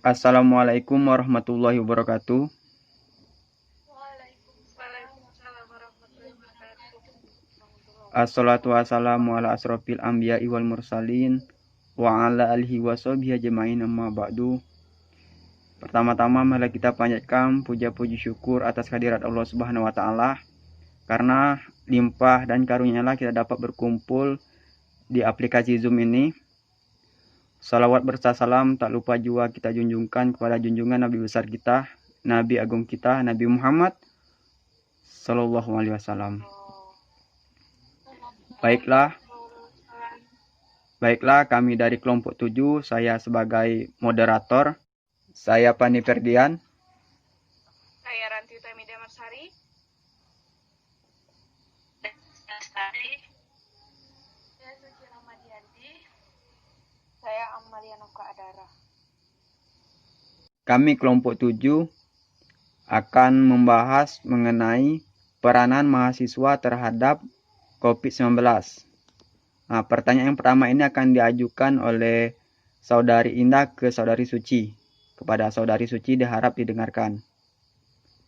Assalamualaikum warahmatullahi wabarakatuh. Waalaikumsalam warahmatullahi wabarakatuh. Assalatu wassalamu ala asrofil anbiya'i wal mursalin wa ala alihi wa sahbihi ajma'in amma ba'du. Pertama-tama marilah kita panjatkan puja-puji syukur atas kehadirat Allah Subhanahu wa taala, karena limpah dan karunia-Nya kita dapat berkumpul di aplikasi Zoom ini. Salawat berserta salam tak lupa juga kita junjungkan kepada junjungan Nabi besar kita, Nabi agung kita, Nabi Muhammad Sallallahu Alaihi Wasallam. Baiklah, kami dari kelompok 7, saya sebagai moderator. Saya Pani Ferdian. Saya Ranti Tamida Marsari. Saya Suci Ramadianti. Saya Amalia Noka Adara. Kami kelompok 7 akan membahas mengenai peranan mahasiswa terhadap COVID-19. Nah, pertanyaan yang pertama ini akan diajukan oleh Saudari Indah ke Saudari Suci. Kepada Saudari Suci diharap didengarkan.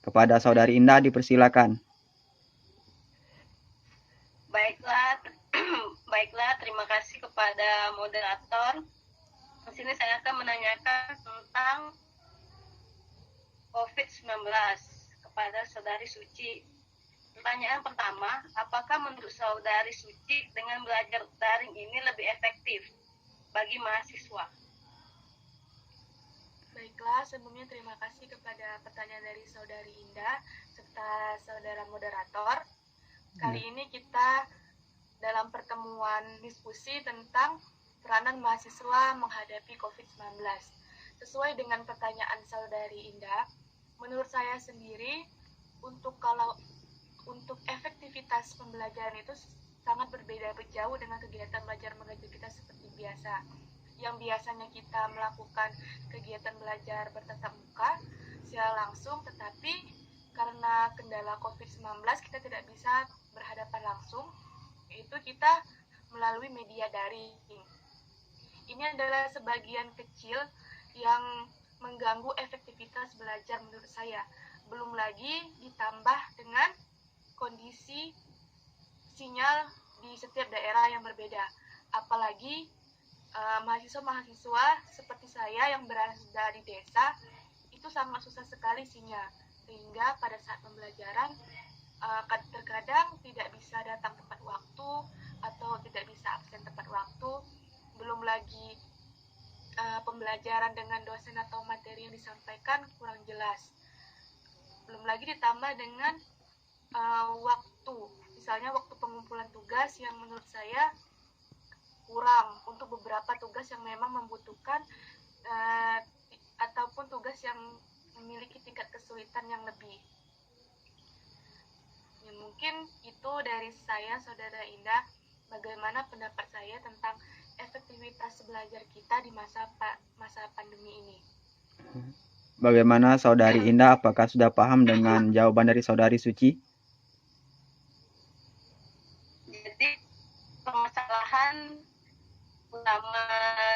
Kepada Saudari Indah dipersilakan. Baiklah, terima kasih kepada moderator. Di sini saya akan menanyakan tentang COVID-19 kepada Saudari Suci. Pertanyaan pertama, apakah menurut Saudari Suci dengan belajar daring ini lebih efektif bagi mahasiswa? Baiklah, sebelumnya terima kasih kepada pertanyaan dari Saudari Indah serta Saudara moderator. Kali ini kita dalam pertemuan diskusi tentang peranan mahasiswa menghadapi COVID-19. Sesuai dengan pertanyaan Saudari Indah, menurut saya sendiri untuk efektivitas pembelajaran itu sangat berbeda jauh dengan kegiatan belajar mengajar kita seperti biasa. Yang biasanya kita melakukan kegiatan belajar bertatap muka secara langsung, tetapi karena kendala COVID-19 kita tidak bisa berhadapan langsung, yaitu kita melalui media daring. Ini adalah sebagian kecil yang mengganggu efektivitas belajar menurut saya. Belum lagi ditambah dengan kondisi sinyal di setiap daerah yang berbeda. Apalagi mahasiswa-mahasiswa seperti saya yang berada di desa, itu sangat susah sekali sinyal. Sehingga pada saat pembelajaran terkadang tidak bisa datang tepat waktu atau tidak bisa absen tepat waktu. Belum lagi pembelajaran dengan dosen atau materi yang disampaikan kurang jelas. Belum lagi ditambah dengan waktu, misalnya waktu pengumpulan tugas yang menurut saya kurang untuk beberapa tugas yang memang membutuhkan ataupun tugas yang memiliki tingkat kesulitan yang lebih. Ya, mungkin itu dari saya, Saudara Indah. Bagaimana pendapat saya tentang efektivitas belajar kita di masa pandemi ini? Bagaimana Saudari Indah? Apakah sudah paham dengan jawaban dari Saudari Suci? Jadi permasalahan utama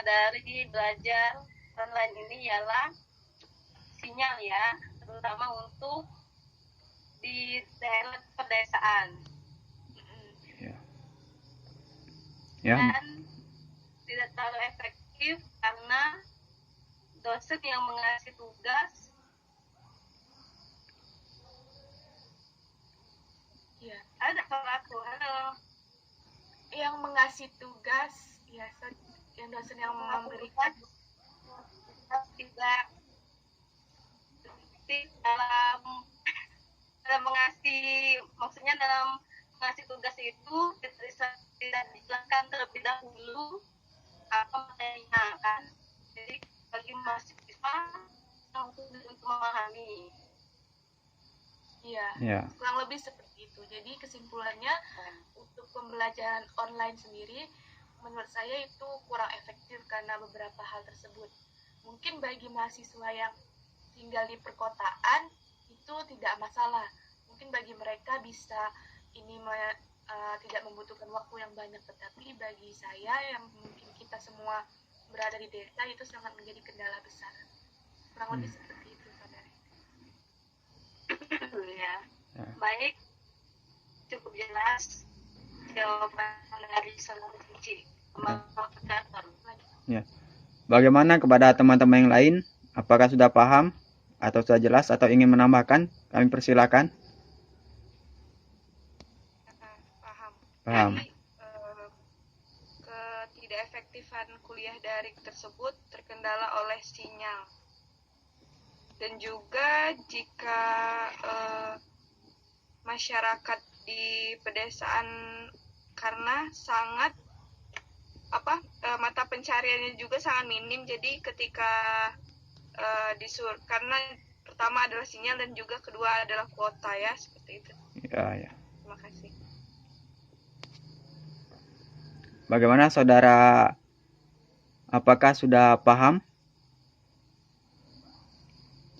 dari belajar online ini ialah sinyal ya, terutama untuk di daerah pedesaan. Ya. Dan tidak terlalu efektif karena dosen yang mengasih tugas ada aku yang mengasih tugas ya, yang dosen yang memberikan tidak dalam mengasih, maksudnya dalam mengasih tugas itu tidak dijelaskan terlebih dahulu apa materinya kan. Jadi bagi mahasiswa untuk memahami. Iya, kurang lebih seperti itu. Jadi kesimpulannya untuk pembelajaran online sendiri menurut saya itu kurang efektif karena beberapa hal tersebut. Mungkin bagi mahasiswa yang tinggal di perkotaan itu tidak masalah. Mungkin bagi mereka bisa ini tidak membutuhkan waktu yang banyak, tetapi bagi saya yang mungkin kita semua berada di desa itu sangat menjadi kendala besar. kurang lebih seperti itu, saudari. Ya. Ya. Baik, cukup jelas jawaban dari saudara Suci. Ya. Bagaimana kepada teman-teman yang lain? Apakah sudah paham atau sudah jelas atau ingin menambahkan? Kami persilakan. Paham. Paham. Jadi ketidak efektifan kuliah daring tersebut terkendala oleh sinyal. Dan juga jika masyarakat di pedesaan karena sangat mata pencariannya juga sangat minim, jadi ketika karena pertama adalah sinyal dan juga kedua adalah kuota, ya, seperti itu. Ya. Terima kasih. Bagaimana saudara? Apakah sudah paham?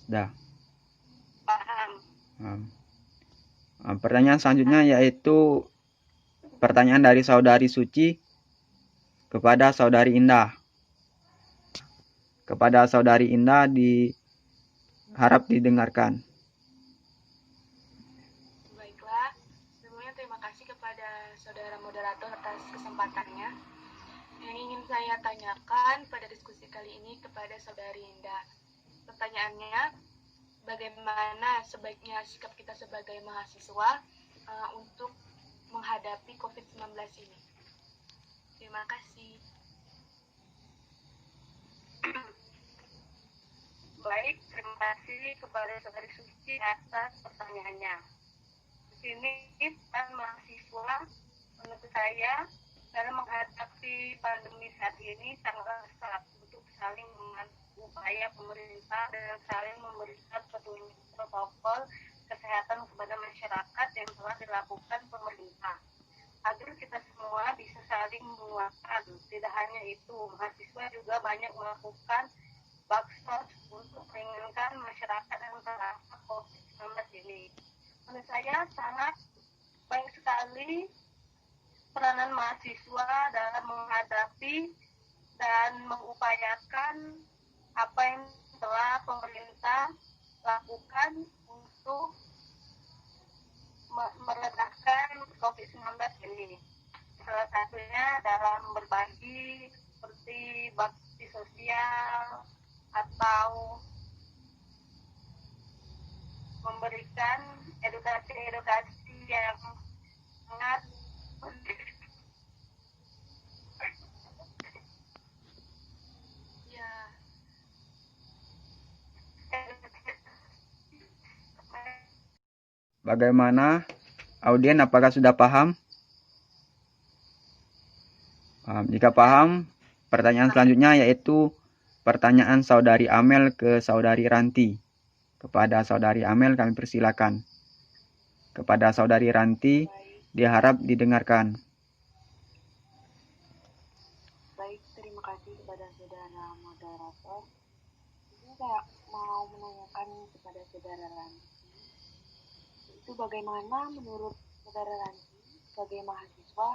Sudah. Paham. Pertanyaan selanjutnya yaitu pertanyaan dari saudari Suci kepada saudari Indah. Kepada saudari Indah diharap didengarkan. Baiklah, sebelumnya terima kasih kepada saudara moderator atas kesempatannya. Yang ingin saya tanyakan pada diskusi kali ini kepada saudari Indah. Pertanyaannya, bagaimana sebaiknya sikap kita sebagai mahasiswa untuk menghadapi COVID-19 ini? Terima kasih. Baik, terima kasih kepada saudari Suci atas pertanyaannya. Di sini peran mahasiswa menurut saya dalam menghadapi pandemi saat ini sangat besar untuk saling membantu upaya pemerintah dan saling memberikan petunjuk protokol kesehatan kepada masyarakat yang telah dilakukan pemerintah agar kita semua bisa saling menguatkan. Tidak hanya itu, mahasiswa juga banyak melakukan baksos untuk meringankan masyarakat yang terdampak COVID-19 ini. Menurut saya sangat baik sekali peranan mahasiswa dalam menghadapi dan mengupayakan apa yang telah pemerintah lakukan untuk meredakan COVID-19 ini. Salah satunya dalam berbagi seperti bakti sosial atau memberikan edukasi yang sangat Ya, Bagaimana audien, apakah sudah paham? Jika paham, pertanyaan selanjutnya yaitu pertanyaan saudari Amel ke saudari Ranti. Kepada saudari Amel kami persilakan. Kepada saudari Ranti diharap didengarkan. Baik, terima kasih kepada saudara moderator. Ini saya mau menanyakan kepada saudara Ranti, itu bagaimana menurut saudara Ranti sebagai mahasiswa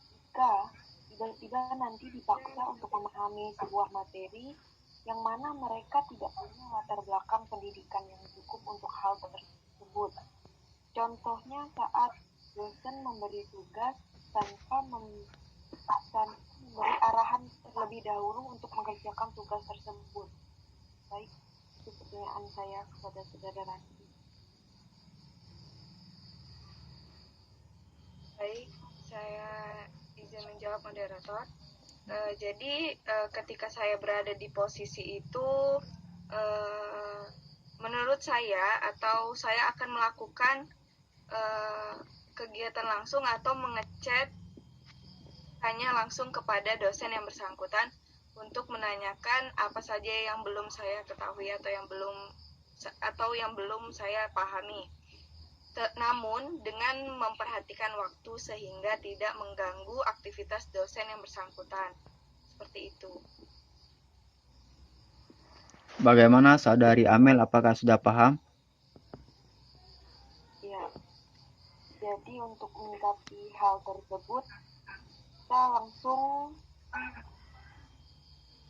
jika tiba-tiba nanti dipaksa untuk memahami sebuah materi yang mana mereka tidak punya latar belakang pendidikan yang cukup untuk hal tersebut. Contohnya saat dosen memberi tugas tanpa memberi arahan terlebih dahulu untuk mengerjakan tugas tersebut. Baik, itu pertanyaan saya kepada saudara Ranti. baik, saya izin menjawab moderator. Jadi ketika saya berada di posisi itu, menurut saya atau saya akan melakukan kegiatan langsung atau mengechat hanya langsung kepada dosen yang bersangkutan untuk menanyakan apa saja yang belum saya ketahui atau yang belum saya pahami. Namun dengan memperhatikan waktu sehingga tidak mengganggu aktivitas dosen yang bersangkutan. Seperti itu. Bagaimana saudari Amel, apakah sudah paham? Ya, jadi untuk menyikapi hal tersebut, kita langsung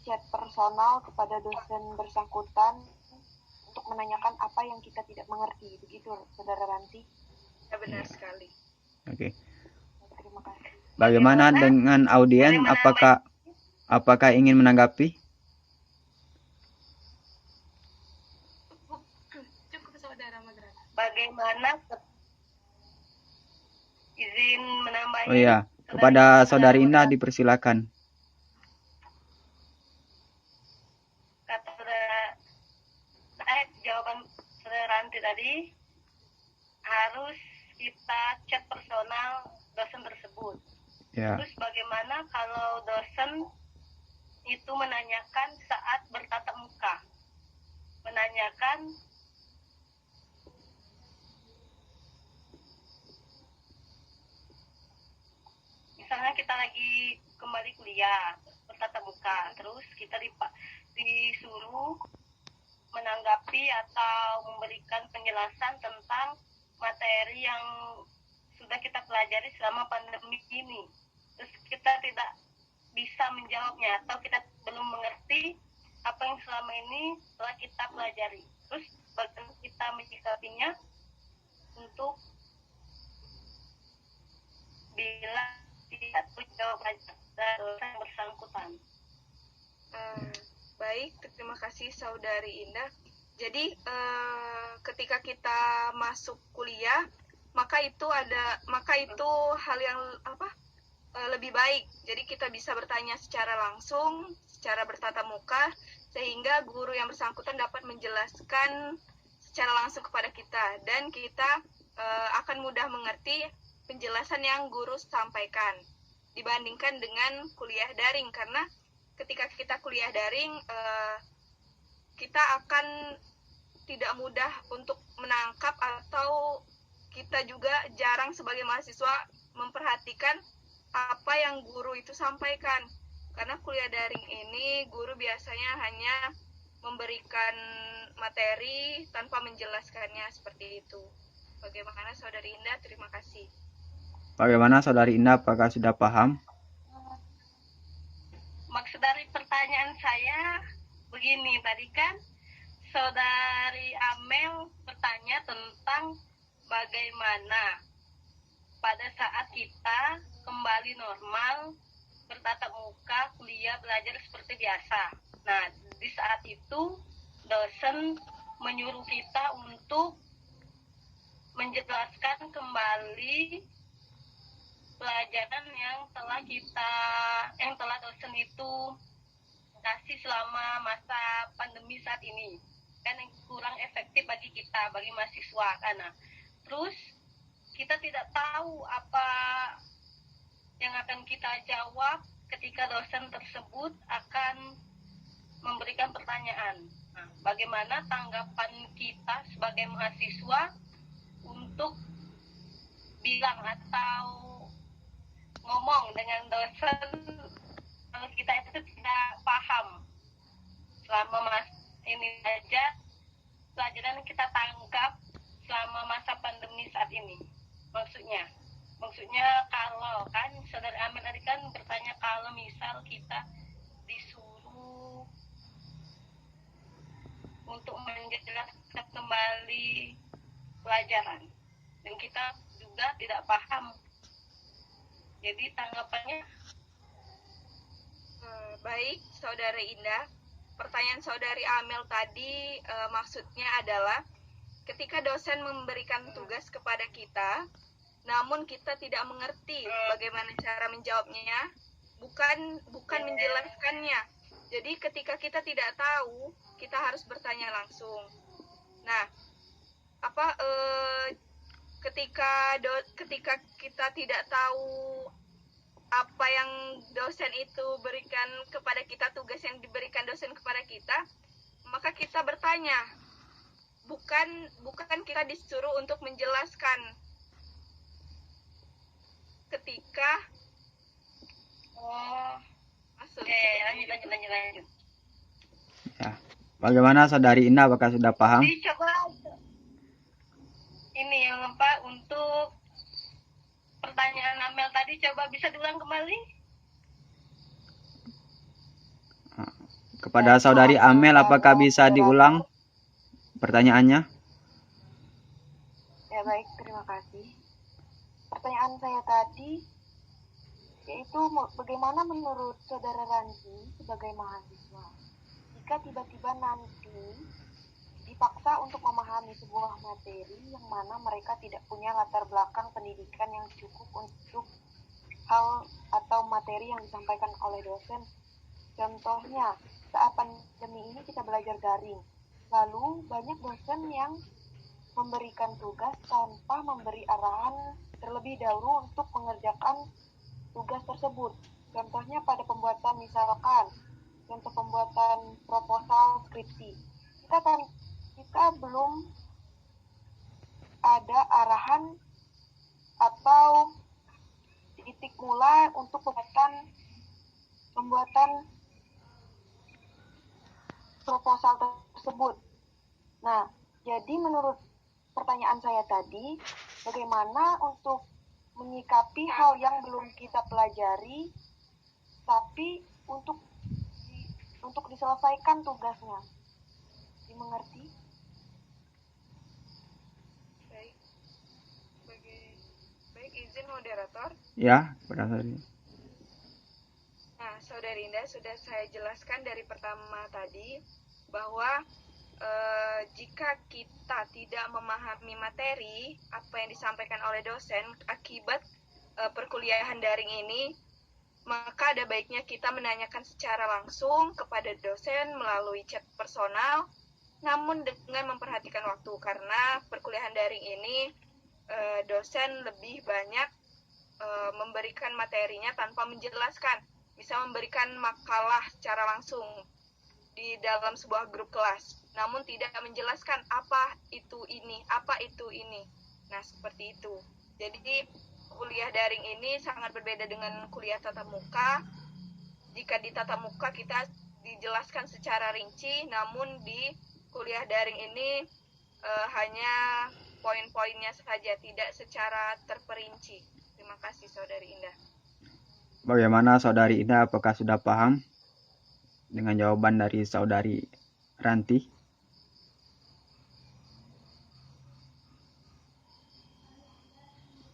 chat personal kepada dosen bersangkutan menanyakan apa yang kita tidak mengerti. Begitu, Saudara Ranti. Ya, benar Iya. sekali. Oke. Terima kasih. Bagaimana dengan audien? Apakah ingin menanggapi? Cukup, Saudara Moderator. Bagaimana izin menambahnya? Oh iya, kepada Saudari Indah dipersilakan. Kata jawaban Saudara Ranti tadi, harus kita chat personal dosen tersebut. Ya. Terus bagaimana kalau dosen itu menanyakan saat bertatap muka? Menanyakan misalnya kita lagi kembali kuliah bertatap muka, terus kita disuruh menanggapi atau memberikan penjelasan tentang materi yang sudah kita pelajari selama pandemi ini. Terus kita tidak bisa menjawabnya atau kita belum mengerti apa yang selama ini telah kita pelajari. Terus bagaimana kita menyikapinya untuk bila tidak menjawab dosen bersangkutan. Baik, terima kasih Saudari Indah. Jadi ketika kita masuk kuliah, maka itu hal yang lebih baik. Jadi kita bisa bertanya secara langsung, secara bertatap muka, sehingga guru yang bersangkutan dapat menjelaskan secara langsung kepada kita, dan kita akan mudah mengerti penjelasan yang guru sampaikan dibandingkan dengan kuliah daring. Karena ketika kita kuliah daring, kita akan tidak mudah untuk menangkap, atau kita juga jarang sebagai mahasiswa memperhatikan apa yang guru itu sampaikan. Karena kuliah daring ini guru biasanya hanya memberikan materi tanpa menjelaskannya, seperti itu. Bagaimana Saudari Indah? Terima kasih. Bagaimana Saudari Indah, apakah sudah paham? Maksud dari pertanyaan saya begini, tadi kan Saudari Amel bertanya tentang bagaimana pada saat kita kembali normal, bertatap muka, kuliah, belajar seperti biasa. Nah, di saat itu dosen menyuruh kita untuk menjelaskan kembali pelajaran yang telah dosen itu kasih selama masa pandemi saat ini, kan yang kurang efektif bagi kita, bagi mahasiswa. Karena terus kita tidak tahu apa yang akan kita jawab ketika dosen tersebut akan memberikan pertanyaan. Nah, bagaimana tanggapan kita sebagai mahasiswa untuk bilang atau ngomong dengan dosen kalau kita itu tidak paham selama ini aja pelajaran kita tangkap selama masa pandemi saat ini. Maksudnya kalau kan Saudara Amel tadi kan bertanya kalau misal kita disuruh untuk menjelaskan kembali pelajaran dan kita juga tidak paham. Jadi tanggapannya baik, Saudari Indah. Pertanyaan Saudari Amel tadi maksudnya adalah ketika dosen memberikan tugas kepada kita, namun kita tidak mengerti bagaimana cara menjawabnya, bukan menjelaskannya. Jadi ketika kita tidak tahu, kita harus bertanya langsung. Nah, ketika kita tidak tahu apa yang dosen itu berikan kepada kita, tugas yang diberikan dosen kepada kita, maka kita bertanya. Bukan kita disuruh untuk menjelaskan. Ketika lanjut. Ya. Bagaimana Saudari Indah, apakah sudah paham? Jadi coba ini yang untuk pertanyaan Amel tadi coba bisa diulang kembali? Kepada Saudari Amel, apakah bisa diulang? pertanyaannya. Ya baik, terima kasih. Pertanyaan saya tadi yaitu bagaimana menurut Saudara Ranti sebagai mahasiswa jika tiba-tiba nanti dipaksa untuk memahami sebuah materi yang mana mereka tidak punya latar belakang pendidikan yang cukup untuk hal atau materi yang disampaikan oleh dosen. Contohnya, saat pandemi ini kita belajar daring. Lalu banyak dosen yang memberikan tugas tanpa memberi arahan terlebih dahulu untuk mengerjakan tugas tersebut. Contohnya pada pembuatan misalkan, contoh pembuatan proposal skripsi. Kita belum ada arahan atau titik mulai untuk pembuatan proposal tersebut. Nah, jadi menurut pertanyaan saya tadi, bagaimana untuk menyikapi hal yang belum kita pelajari, tapi untuk diselesaikan tugasnya. Dimengerti? Baik, izin moderator. Ya, pada saudari. Nah, Saudari Indah, sudah saya jelaskan dari pertama tadi bahwa jika kita tidak memahami materi apa yang disampaikan oleh dosen akibat perkuliahan daring ini, maka ada baiknya kita menanyakan secara langsung kepada dosen melalui chat personal, namun dengan memperhatikan waktu, karena perkuliahan daring ini dosen lebih banyak memberikan materinya tanpa menjelaskan, bisa memberikan makalah secara langsung di dalam sebuah grup kelas, namun tidak menjelaskan apa itu ini. Nah, seperti itu. Jadi kuliah daring ini sangat berbeda dengan kuliah tatap muka. Jika di tatap muka kita dijelaskan secara rinci, namun di kuliah daring ini hanya poin-poinnya saja, tidak secara terperinci. Terima kasih, Saudari Indah. Bagaimana Saudari Indah, apakah sudah paham dengan jawaban dari Saudari Ranti?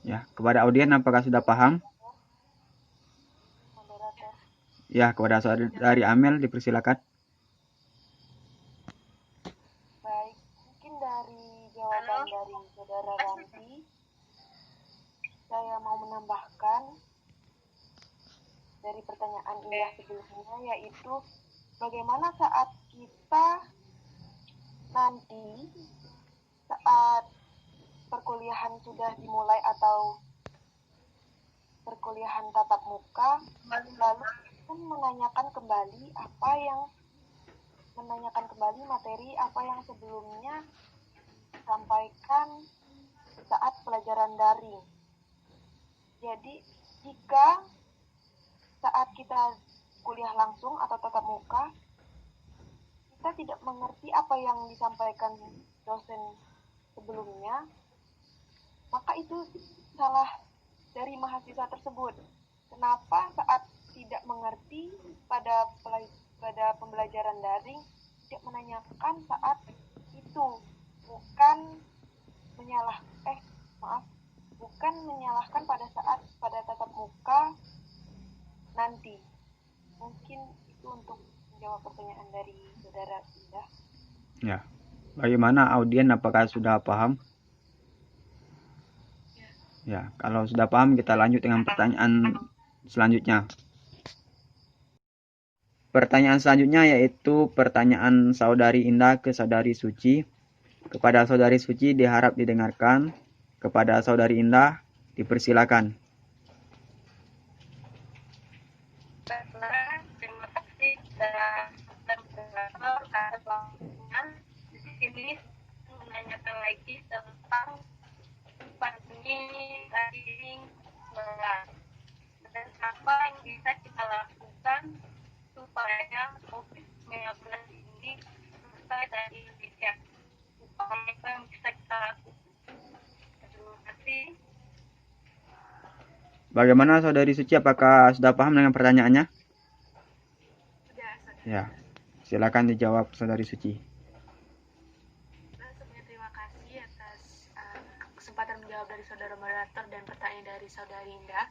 Ya, kepada audien apakah sudah paham? Moderator. Ya, kepada Saudari Amel dipersilakan. Baik, mungkin dari jawaban dari Saudara Ranti, saya mau menambahkan dari pertanyaan Indah sebelumnya, yaitu bagaimana saat kita nanti saat perkuliahan sudah dimulai atau perkuliahan tatap muka, lalu menanyakan kembali materi apa yang sebelumnya disampaikan saat pelajaran daring. Jadi jika saat kita kuliah langsung atau tatap muka, kita tidak mengerti apa yang disampaikan dosen sebelumnya, maka itu salah dari mahasiswa tersebut. Kenapa saat tidak mengerti pada pembelajaran daring tidak menanyakan saat itu, bukan menyalahkan pada tatap muka nanti. Mungkin itu untuk menjawab pertanyaan dari Saudara Indah. Ya. Bagaimana audien, apakah sudah paham? Ya, kalau sudah paham kita lanjut dengan pertanyaan selanjutnya. Pertanyaan selanjutnya yaitu pertanyaan Saudari Indah ke Saudari Suci. Kepada Saudari Suci diharap didengarkan. Kepada Saudari Indah dipersilakan. Terima kasih dan moderator atas waktunya. Di sini menanyakan lagi tentang pandemi COVID-19 dan apa yang bisa kita lakukan supaya COVID-19 ini selesai dari Indonesia. Apa yang bisa kita lakukan? Terima kasih. Bagaimana Saudari Suci, apakah sudah paham dengan pertanyaannya? Sudah. Ya, silakan dijawab Saudari Suci. saudara moderator dan pertanyaan dari saudari Indah.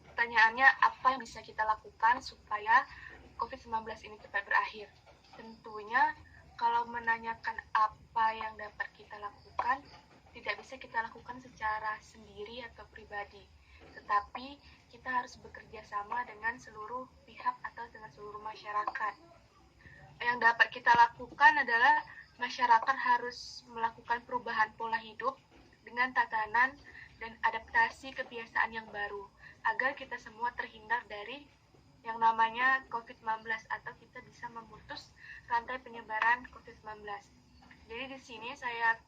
Pertanyaannya, apa yang bisa kita lakukan supaya COVID-19 ini cepat berakhir? Tentunya kalau menanyakan apa yang dapat kita lakukan, tidak bisa kita lakukan secara sendiri atau pribadi, tetapi kita harus bekerja sama dengan seluruh pihak atau dengan seluruh masyarakat. Yang dapat kita lakukan adalah masyarakat harus melakukan perubahan pola hidup dengan tatanan dan adaptasi kebiasaan yang baru, agar kita semua terhindar dari yang namanya COVID-19 atau kita bisa memutus rantai penyebaran COVID-19. Jadi di sini saya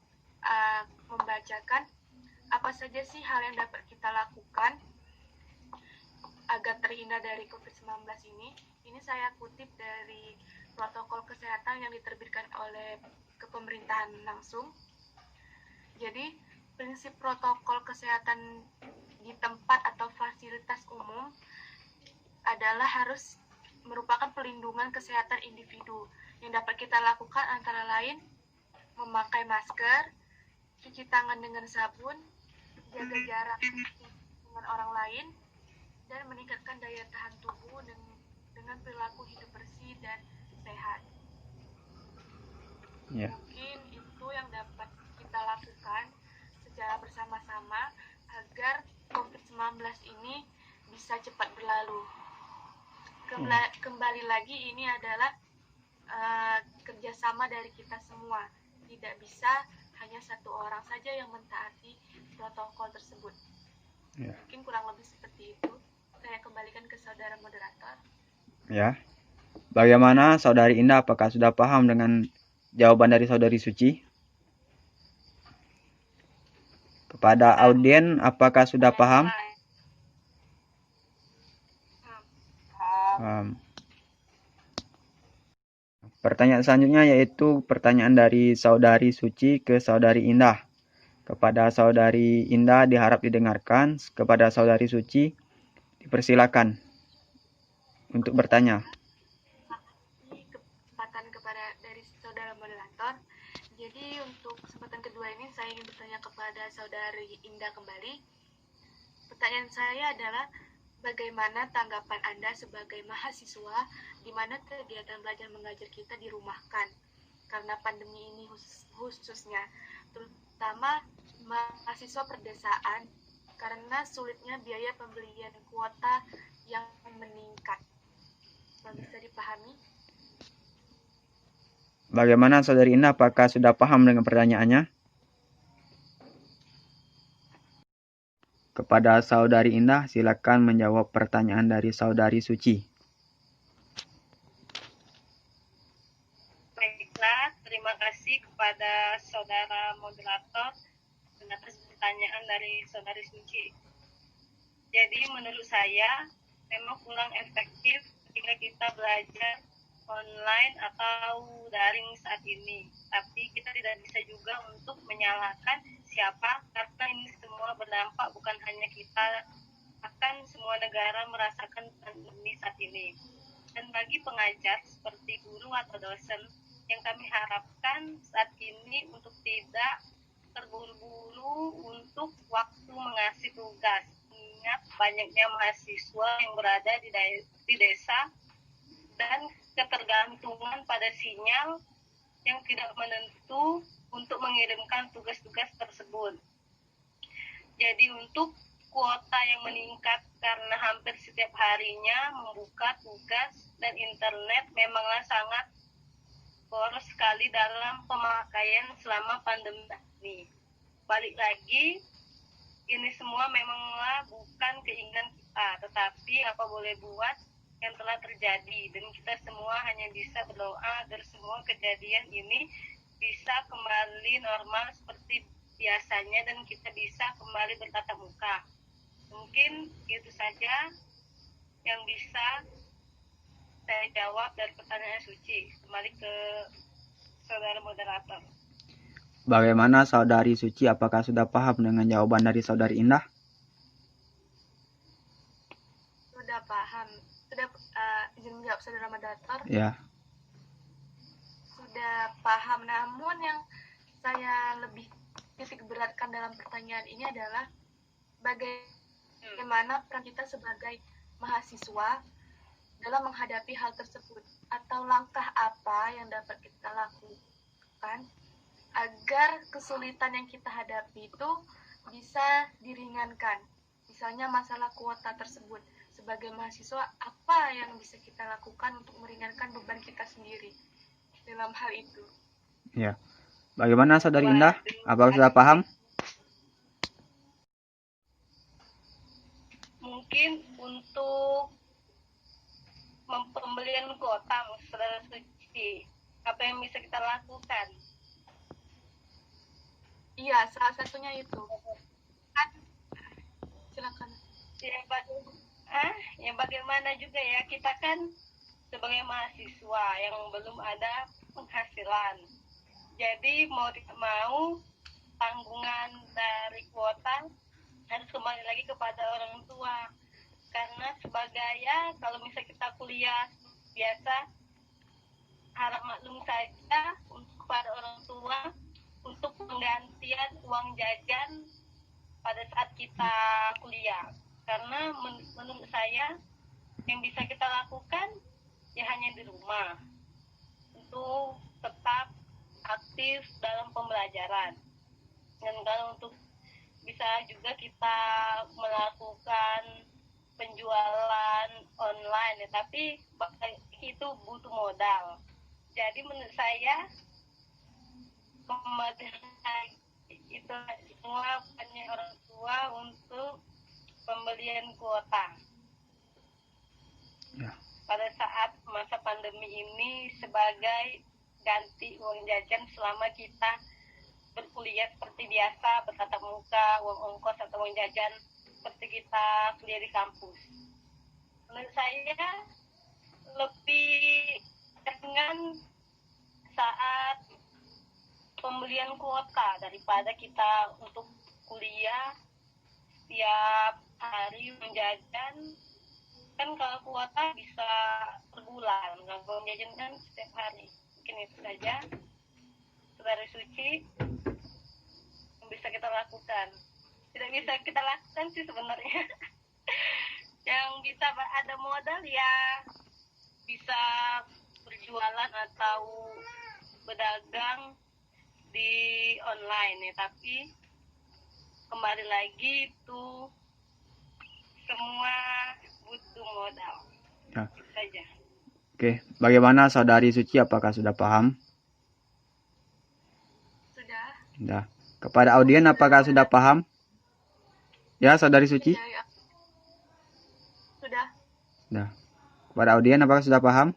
membacakan apa saja sih hal yang dapat kita lakukan agar terhindar dari COVID-19 ini. Ini saya kutip dari protokol kesehatan yang diterbitkan oleh kepemerintahan langsung. Jadi prinsip protokol kesehatan di tempat atau fasilitas umum adalah harus merupakan pelindungan kesehatan individu. Yang dapat kita lakukan antara lain memakai masker, cuci tangan dengan sabun, jaga jarak dengan orang lain, dan meningkatkan daya tahan tubuh dengan perilaku hidup bersih dan sehat. Mungkin itu yang dapat kita lakukan secara bersama-sama agar COVID-19 ini bisa cepat berlalu. Kembali lagi ini adalah kerjasama dari kita semua. Tidak bisa hanya satu orang saja yang mentaati protokol tersebut. Mungkin kurang lebih seperti itu. Saya kembalikan ke saudara moderator. Ya. Bagaimana saudari Indah, apakah sudah paham dengan jawaban dari saudari Suci? Kepada audien, apakah sudah paham? Pertanyaan selanjutnya yaitu pertanyaan dari saudari Suci ke saudari Indah. Kepada saudari Indah diharap didengarkan, kepada saudari Suci dipersilakan untuk bertanya. Kesempatan kepada dari saudara moderator. Jadi untuk kesempatan kedua ini saya ingin bertanya kepada saudari Indah kembali. Pertanyaan saya adalah, bagaimana tanggapan Anda sebagai mahasiswa di mana kegiatan belajar mengajar kita dirumahkan karena pandemi ini khususnya, terutama mahasiswa perdesaan karena sulitnya biaya pembelian kuota yang meningkat. Bisa dipahami? Bagaimana saudari Indah, apakah sudah paham dengan pertanyaannya? Kepada saudari Indah, silakan menjawab pertanyaan dari saudari Suci. Baiklah, terima kasih kepada saudara moderator atas pertanyaan dari saudari Suci. Jadi menurut saya memang kurang efektif ketika kita belajar online atau daring saat ini. Tapi kita tidak bisa juga untuk menyalahkan siapa, karena ini semua berdampak bukan hanya kita, akan semua negara merasakan pandemi saat ini. Dan bagi pengajar seperti guru atau dosen, yang kami harapkan saat ini untuk tidak terburu-buru untuk waktu mengasih tugas. Ingat banyaknya mahasiswa yang berada di desa dan ketergantungan pada sinyal yang tidak menentu untuk mengirimkan tugas-tugas tersebut. Jadi untuk kuota yang meningkat karena hampir setiap harinya membuka tugas dan internet memanglah sangat boros sekali dalam pemakaian selama pandemi ini. Balik lagi, ini semua memanglah bukan keinginan kita, tetapi apa boleh buat yang telah terjadi, dan kita semua hanya bisa berdoa agar semua kejadian ini bisa kembali normal seperti biasanya dan kita bisa kembali bertatap muka. Mungkin itu saja yang bisa saya jawab dari pertanyaan Suci. Kembali ke saudara moderator. Bagaimana saudari Suci, apakah sudah paham dengan jawaban dari saudari Indah? Sudah paham. Sudah izin menjawab saudara moderator? Ya. Sudah paham, namun yang saya lebih titik beratkan dalam pertanyaan ini adalah bagaimana peran kita sebagai mahasiswa dalam menghadapi hal tersebut, atau langkah apa yang dapat kita lakukan agar kesulitan yang kita hadapi itu bisa diringankan. Misalnya masalah kuota tersebut, sebagai mahasiswa apa yang bisa kita lakukan untuk meringankan beban kita sendiri dalam hal itu. Ya. Bagaimana Saudari Indah? Apakah sudah paham? Mungkin untuk pembelian kuota, Saudara Suci, apa yang bisa kita lakukan? Iya, salah satunya itu. Silakan. Ya bagaimana juga ya, kita kan sebagai mahasiswa yang belum ada penghasilan. Jadi mau tidak mau tanggungan dari kuota harus kembali lagi kepada orang tua. Karena sebagai kalau misalnya kita kuliah biasa, harap maklum saja untuk kepada orang tua untuk penggantian uang jajan pada saat kita kuliah. Karena menurut saya yang bisa kita lakukan ya hanya di rumah untuk tetap aktif dalam pembelajaran. Dan kalau untuk bisa juga kita melakukan penjualan online, tapi itu butuh modal. Jadi menurut saya itu semua banyak orang tua untuk pembelian kuota. Ya. Pada saat masa pandemi ini sebagai ganti uang jajan selama kita berkuliah seperti biasa, bertatap muka, uang ongkos atau uang jajan seperti kita kuliah di kampus. Menurut saya lebih ringan saat pembelian kuota daripada kita untuk kuliah setiap hari menjajan. Kan kalau kuota bisa per bulan, kalau menjajan kan setiap hari. Mungkin itu saja, Saudara Suci, yang bisa kita lakukan. Tidak bisa kita lakukan sih sebenarnya. Yang bisa ada modal ya bisa berjualan atau berdagang di online ya, tapi kembali lagi itu semua butuh modal. Ya. Itu saja. Oke, bagaimana Saudari Suci? Apakah sudah paham? Sudah. Kepada audien apakah sudah paham? Ya, Saudari Suci? Sudah. Sudah. Kepada audien apakah sudah paham?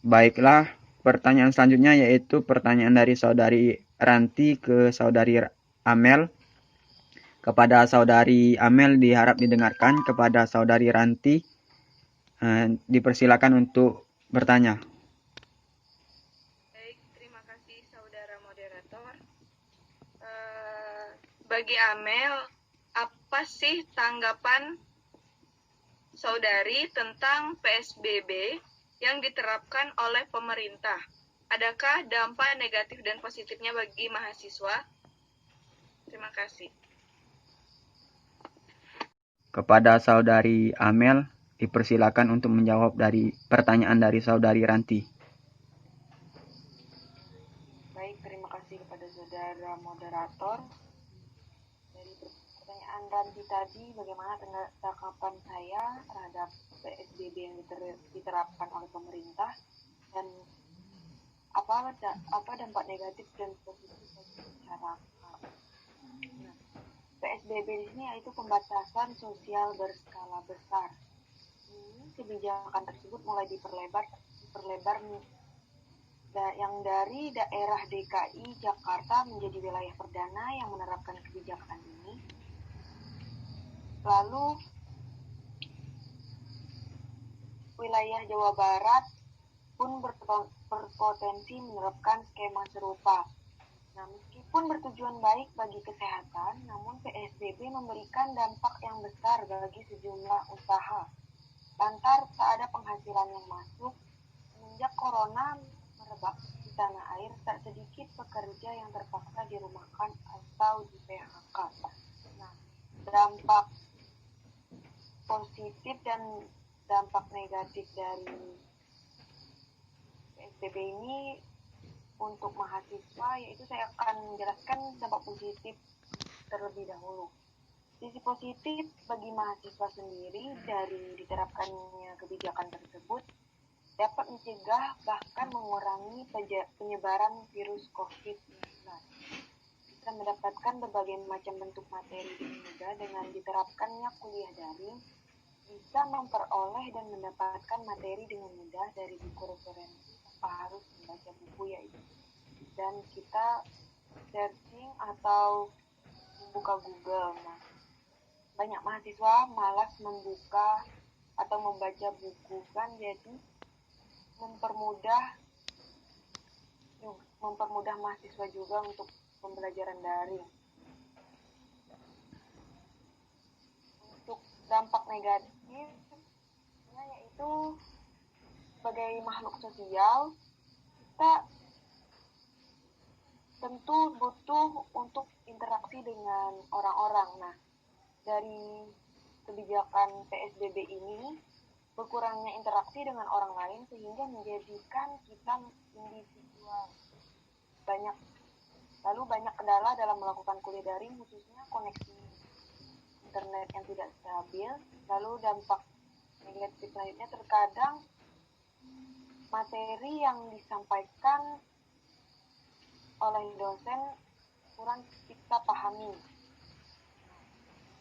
Baiklah, pertanyaan selanjutnya yaitu pertanyaan dari Saudari Ranti ke Saudari Amel. Kepada Saudari Amel diharap didengarkan, kepada Saudari Ranti dipersilakan untuk bertanya. Baik, terima kasih saudara moderator. Bagi Amel, apa sih tanggapan saudari tentang PSBB yang diterapkan oleh pemerintah? Adakah dampak negatif dan positifnya bagi mahasiswa? Terima kasih. Kepada Saudari Amel dipersilakan untuk menjawab dari pertanyaan dari Saudari Ranti. Baik, terima kasih kepada saudara moderator. Dari pertanyaan Ranti tadi, bagaimana tanggapan saya terhadap PSBB yang diterapkan oleh pemerintah dan apa dampak negatif dan positif bagi masyarakat. Nah, PSBB di sini yaitu pembatasan sosial berskala besar. Kebijakan tersebut mulai diperlebar yang dari daerah DKI Jakarta menjadi wilayah perdana yang menerapkan kebijakan ini. Lalu wilayah Jawa Barat pun berpotensi menerapkan skema serupa. Nah, meskipun bertujuan baik bagi kesehatan, namun PSBB memberikan dampak yang besar bagi sejumlah usaha. Lantaran tak ada penghasilan yang masuk, semenjak corona merebak di tanah air, tak sedikit nasib pekerja yang terpaksa dirumahkan atau di PHK. Nah, dampak positif dan dampak negatif dari PSBB ini untuk mahasiswa, yaitu saya akan menjelaskan dampak positif terlebih dahulu. Sisi positif bagi mahasiswa sendiri dari diterapkannya kebijakan tersebut dapat mencegah bahkan mengurangi penyebaran virus COVID-19. Bisa mendapatkan berbagai macam bentuk materi dengan mudah dengan diterapkannya kuliah daring, bisa memperoleh dan mendapatkan materi dengan mudah dari buku referensi tanpa harus membaca buku yaitu. Dan kita searching atau membuka Google. Nah, banyak mahasiswa malas membuka atau membaca buku kan, jadi mempermudah mahasiswa juga untuk pembelajaran daring. Untuk dampak negatif yaitu sebagai makhluk sosial kita tentu butuh untuk interaksi dengan orang-orang. Nah, dari kebijakan PSBB ini berkurangnya interaksi dengan orang lain sehingga menjadikan kita individual. Banyak kendala dalam melakukan kuliah daring, khususnya koneksi internet yang tidak stabil. Lalu dampak negatif lainnya, terkadang materi yang disampaikan oleh dosen kurang kita pahami.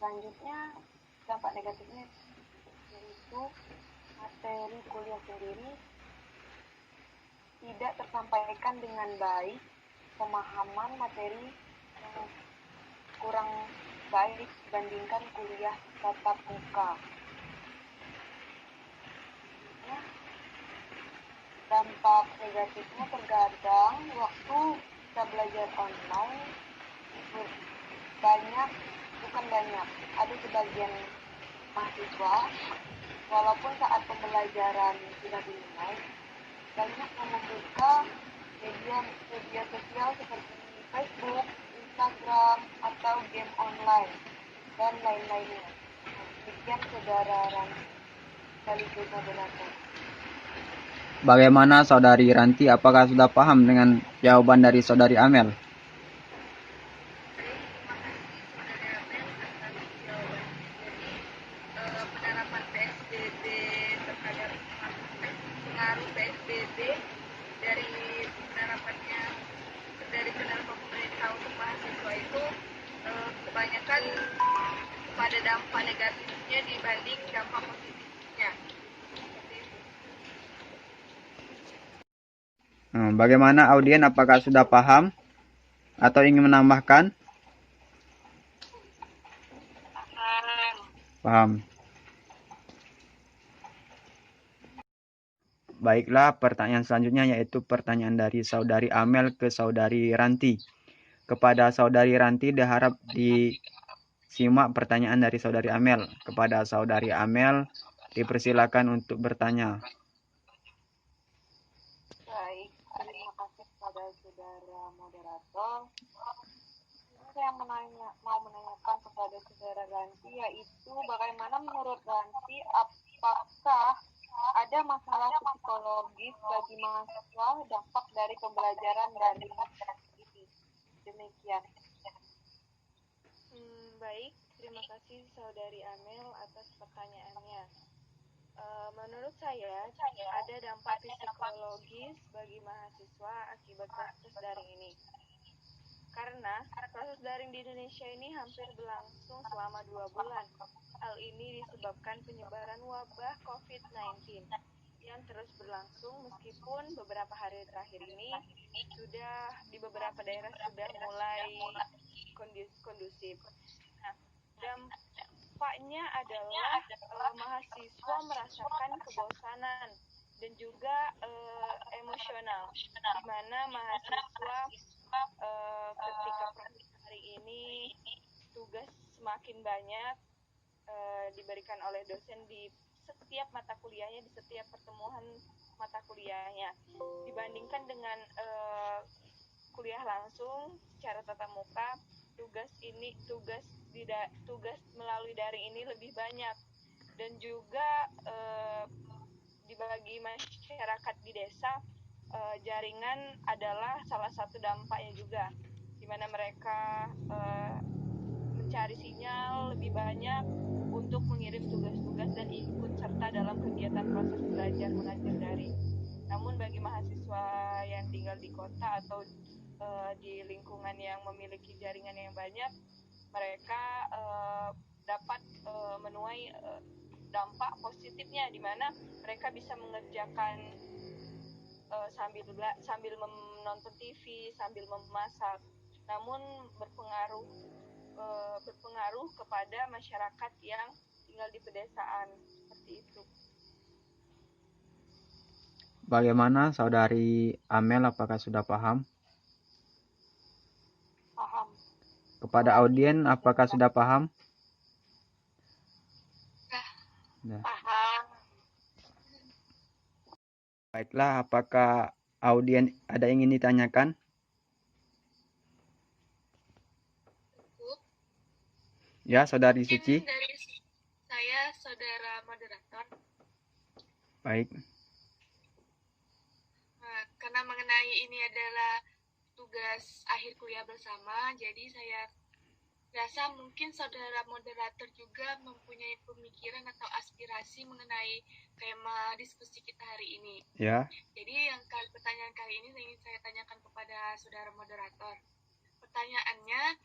Selanjutnya dampak negatifnya yaitu materi kuliah sendiri tidak tersampaikan dengan baik, pemahaman materi yang kurang baik dibandingkan kuliah tatap muka. Dampak negatifnya terkadang waktu kita belajar online ada sebagian mahasiswa walaupun saat pembelajaran sudah dimulai banyak membuka media sosial seperti Facebook, Instagram, atau game online dan lain-lainnya. Demikian saudara Ranti sekaligus moderator. Bagaimana Saudari Ranti? Apakah sudah paham dengan jawaban dari Saudari Amel? Penerapan PSBB terhadap pengaruh PSBB dari penerapan pemerintah untuk mahasiswa itu kebanyakan pada dampak negatifnya dibanding dampak positifnya. Bagaimana audien? Apakah sudah paham atau ingin menambahkan? Paham. Baiklah, pertanyaan selanjutnya yaitu pertanyaan dari Saudari Amel ke Saudari Ranti. Kepada Saudari Ranti diharap disimak pertanyaan dari Saudari Amel. Kepada Saudari Amel dipersilakan untuk bertanya. Baik, terima kasih kepada saudara moderator. Saya mau menanyakan kepada saudara Ranti, yaitu bagaimana menurut Ranti, apakah ada masalah psikologis bagi mahasiswa dampak dari pembelajaran daring ini? Demikian. Baik, terima kasih Saudari Amel atas pertanyaannya. Menurut saya ada dampak psikologis bagi mahasiswa akibat proses daring ini. Karena proses daring di Indonesia ini hampir berlangsung selama 2 bulan. Hal ini disebabkan penyebaran wabah COVID-19 yang terus berlangsung meskipun beberapa hari terakhir ini sudah di beberapa daerah sudah mulai kondusif. Nah, dampaknya adalah mahasiswa merasakan kebosanan dan juga emosional, di mana mahasiswa ketika proses hari ini tugas semakin banyak diberikan oleh dosen di setiap mata kuliahnya, di setiap pertemuan mata kuliahnya, dibandingkan dengan kuliah langsung secara tatap muka, tugas melalui daring ini lebih banyak, dan juga dibagi masyarakat di desa, jaringan adalah salah satu dampaknya juga, di mana mereka mencari sinyal lebih banyak untuk mengirim tugas-tugas dan ikut serta dalam kegiatan proses belajar mengajar daring. Namun bagi mahasiswa yang tinggal di kota atau di lingkungan yang memiliki jaringan yang banyak, mereka dapat menuai dampak positifnya, di mana mereka bisa mengerjakan sambil menonton TV, sambil memasak, namun berpengaruh kepada masyarakat yang tinggal di pedesaan, seperti itu. Bagaimana Saudari Amel, apakah sudah paham? Paham. Kepada audien, apakah sudah paham? Paham. Baiklah, apakah audien ada yang ingin ditanyakan? Ya, Saudari Suci. Mungkin dari saya, saudara moderator. Baik. Nah, karena mengenai ini adalah tugas akhir kuliah bersama, jadi saya rasa mungkin saudara moderator juga mempunyai pemikiran atau aspirasi mengenai tema diskusi kita hari ini. Ya. Jadi pertanyaan kali ini ingin saya tanyakan kepada saudara moderator. Pertanyaannya,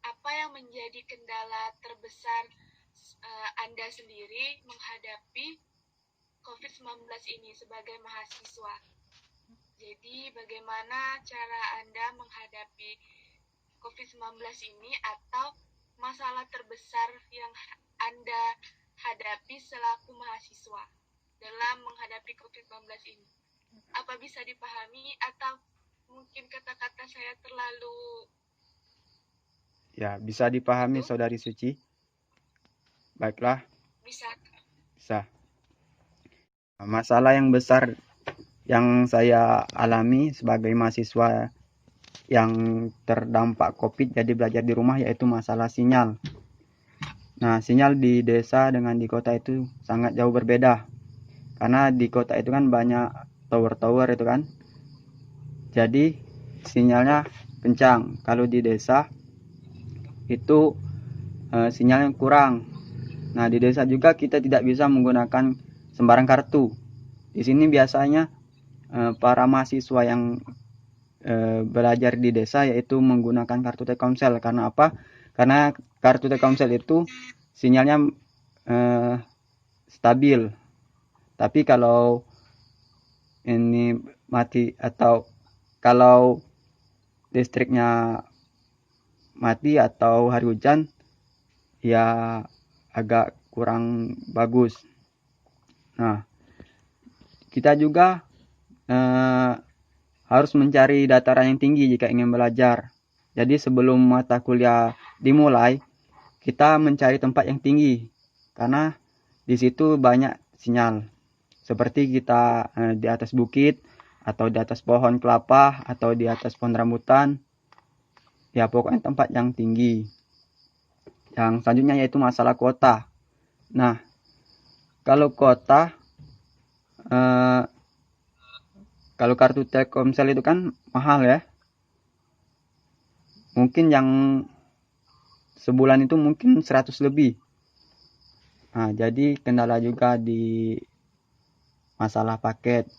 apa yang menjadi kendala terbesar Anda sendiri menghadapi COVID-19 ini sebagai mahasiswa? Jadi bagaimana cara Anda menghadapi COVID-19 ini, atau masalah terbesar yang Anda hadapi selaku mahasiswa dalam menghadapi COVID-19 ini? Apa bisa dipahami atau mungkin kata-kata saya terlalu... Ya, bisa dipahami Saudari Suci. Baiklah. Bisa. Masalah yang besar yang saya alami sebagai mahasiswa yang terdampak COVID jadi belajar di rumah yaitu masalah sinyal. Nah, sinyal di desa dengan di kota itu sangat jauh berbeda. Karena di kota itu kan banyak tower-tower itu kan. Jadi sinyalnya kencang. Kalau di desa itu sinyalnya kurang. Nah, di desa juga kita tidak bisa menggunakan sembarang kartu. Di sini biasanya para mahasiswa yang belajar di desa yaitu menggunakan kartu Telkomsel. Karena apa? Karena kartu Telkomsel itu sinyalnya stabil. Tapi kalau ini mati atau kalau listriknya mati atau hari hujan, ya agak kurang bagus. Nah, kita juga harus mencari dataran yang tinggi jika ingin belajar. Jadi sebelum mata kuliah dimulai, kita mencari tempat yang tinggi karena di situ banyak sinyal. Seperti kita di atas bukit atau di atas pohon kelapa atau di atas pohon rambutan. Ya, pokoknya tempat yang tinggi. Yang selanjutnya yaitu masalah kuota. Nah, kalau kuota, kalau kartu Telkomsel itu kan mahal ya. Mungkin yang sebulan itu mungkin 100 lebih. Nah, jadi kendala juga di masalah paket.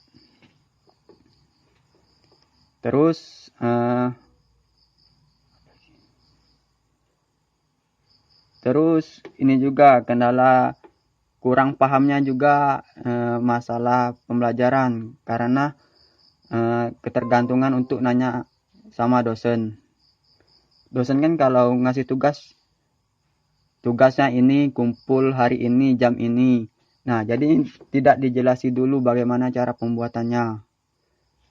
Terus ini juga kendala kurang pahamnya juga masalah pembelajaran karena ketergantungan untuk nanya sama dosen. Dosen kan kalau ngasih tugasnya ini kumpul hari ini jam ini. Nah, jadi tidak dijelasi dulu bagaimana cara pembuatannya.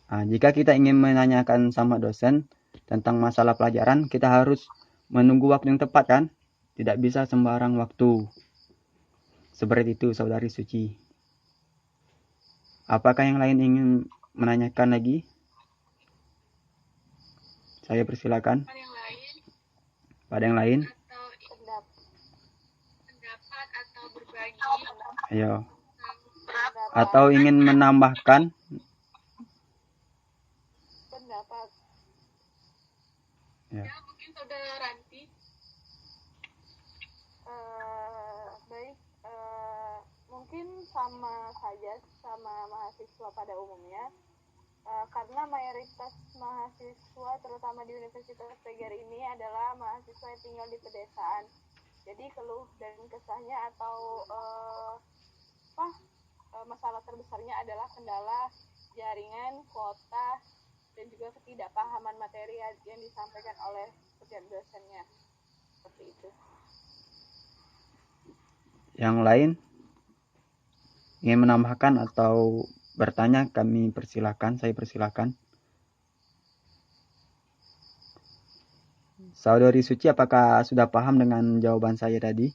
Nah, jika kita ingin menanyakan sama dosen tentang masalah pelajaran, kita harus menunggu waktu yang tepat kan? Tidak bisa sembarang waktu. Seperti itu, Saudari Suci. Apakah yang lain ingin menanyakan lagi? Saya persilakan. Ada yang lain Pada yang lain? atau pendapat atau berbagi Ayo. tentang Atau ingin menambahkan? Pendapat. Ya. ya mungkin saudara Ranti. Baik, mungkin sama saja sama mahasiswa pada umumnya, karena mayoritas mahasiswa terutama di Universitas PGRI ini adalah mahasiswa yang tinggal di pedesaan. Jadi keluh dan kesahnya atau masalah terbesarnya adalah kendala jaringan, kuota, dan juga ketidakpahaman materi yang disampaikan oleh setiap dosennya. Seperti itu. Yang lain ingin menambahkan atau bertanya, kami persilakan, saya persilakan. Saudari Suci, apakah sudah paham dengan jawaban saya tadi?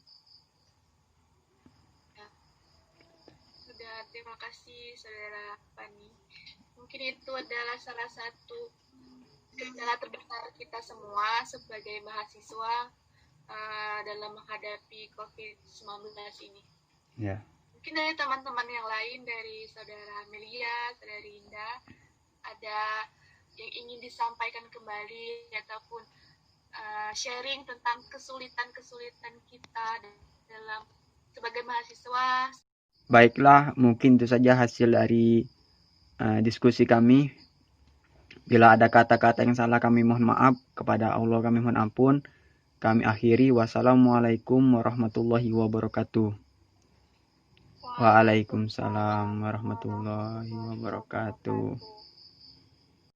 Sudah, terima kasih saudara Fani. Mungkin itu adalah salah satu kendala terbesar kita semua sebagai mahasiswa dalam menghadapi COVID-19 ini. Ya. Mungkin dari teman-teman yang lain, dari saudara Amelia, saudara Rinda, ada yang ingin disampaikan kembali ataupun sharing tentang kesulitan-kesulitan kita dalam sebagai mahasiswa. Baiklah, mungkin itu saja hasil dari diskusi kami. Bila ada kata-kata yang salah, kami mohon maaf. Kepada Allah kami mohon ampun. Kami akhiri. Wassalamualaikum warahmatullahi wabarakatuh. Waalaikumsalam warahmatullahi wabarakatuh.